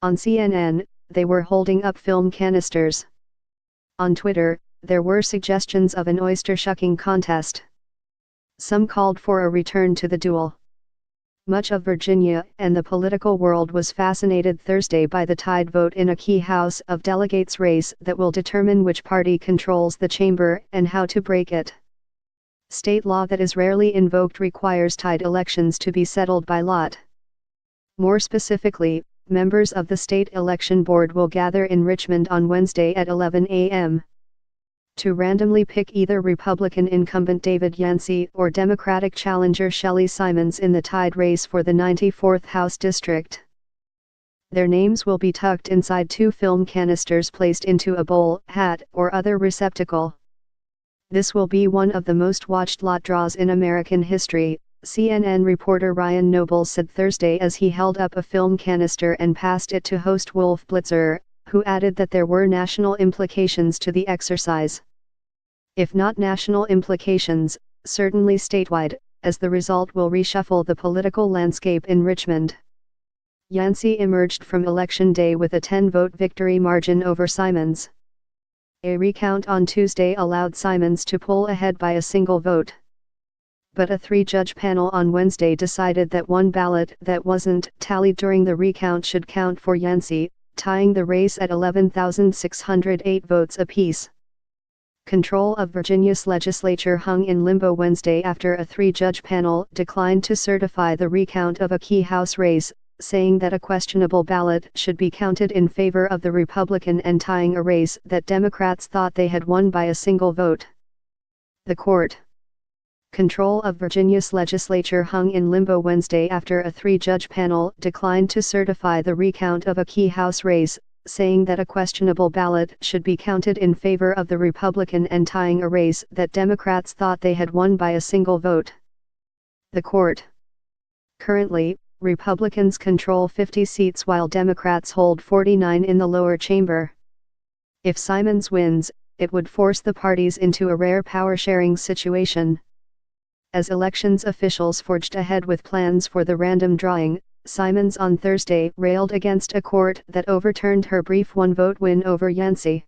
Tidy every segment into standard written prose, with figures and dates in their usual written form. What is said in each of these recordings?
On CNN, they were holding up film canisters. On Twitter, there were suggestions of an oyster shucking contest. Some called for a return to the duel. Much of Virginia and the political world was fascinated Thursday by the tied vote in a key House of Delegates race that will determine which party controls the chamber and how to break it. State law that is rarely invoked requires tied elections to be settled by lot. More specifically, members of the state election board will gather in Richmond on Wednesday at 11 a.m. to randomly pick either Republican incumbent David Yancey or Democratic challenger Shelley Simons in the tied race for the 94th House District. Their names will be tucked inside 2 film canisters placed into a bowl, hat, or other receptacle. This will be one of the most watched lot draws in American history, CNN reporter Ryan Nobles said Thursday as he held up a film canister and passed it to host Wolf Blitzer, who added that there were national implications to the exercise. If not national implications, certainly statewide, as the result will reshuffle the political landscape in Richmond. Yancey emerged from Election Day with a 10-vote victory margin over Simons. A recount on Tuesday allowed Simons to pull ahead by a single vote. But a 3-judge panel on Wednesday decided that one ballot that wasn't tallied during the recount should count for Yancey, tying the race at 11,608 votes apiece. Control of Virginia's legislature hung in limbo Wednesday after a 3-judge panel declined to certify the recount of a key House race, saying that a questionable ballot should be counted in favor of the Republican and tying a race that Democrats thought they had won by a single vote. The court. Control of Virginia's legislature hung in limbo Wednesday after a 3-judge panel declined to certify the recount of a key House race, saying that a questionable ballot should be counted in favor of the Republican and tying a race that Democrats thought they had won by a single vote. The court. Currently, Republicans control 50 seats while Democrats hold 49 in the lower chamber. If Simons wins, it would force the parties into a rare power-sharing situation. As elections officials forged ahead with plans for the random drawing, Simons on Thursday railed against a court that overturned her brief 1-vote win over Yancey.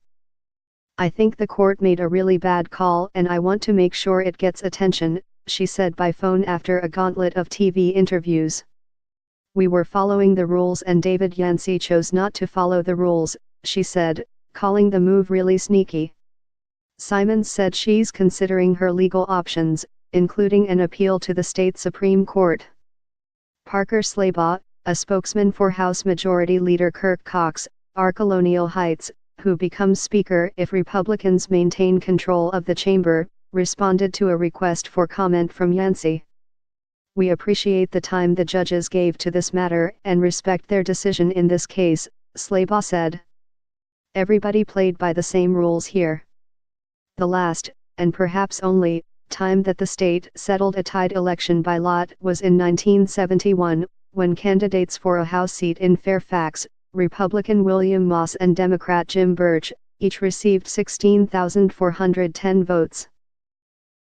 "I think the court made a really bad call and I want to make sure it gets attention," she said by phone after a gauntlet of TV interviews. "We were following the rules and David Yancey chose not to follow the rules," she said, calling the move really sneaky. Simons said she's considering her legal options, including an appeal to the state Supreme Court. Parker Slabaugh, a spokesman for House Majority Leader Kirk Cox, R. Colonial Heights, who becomes Speaker if Republicans maintain control of the chamber, responded to a request for comment from Yancey. "We appreciate the time the judges gave to this matter and respect their decision in this case," Slabaugh said. "Everybody played by the same rules here. The last, and perhaps only, time that the state settled a tied election by lot was in 1971, when candidates for a House seat in Fairfax, Republican William Moss and Democrat Jim Birch, each received 16,410 votes.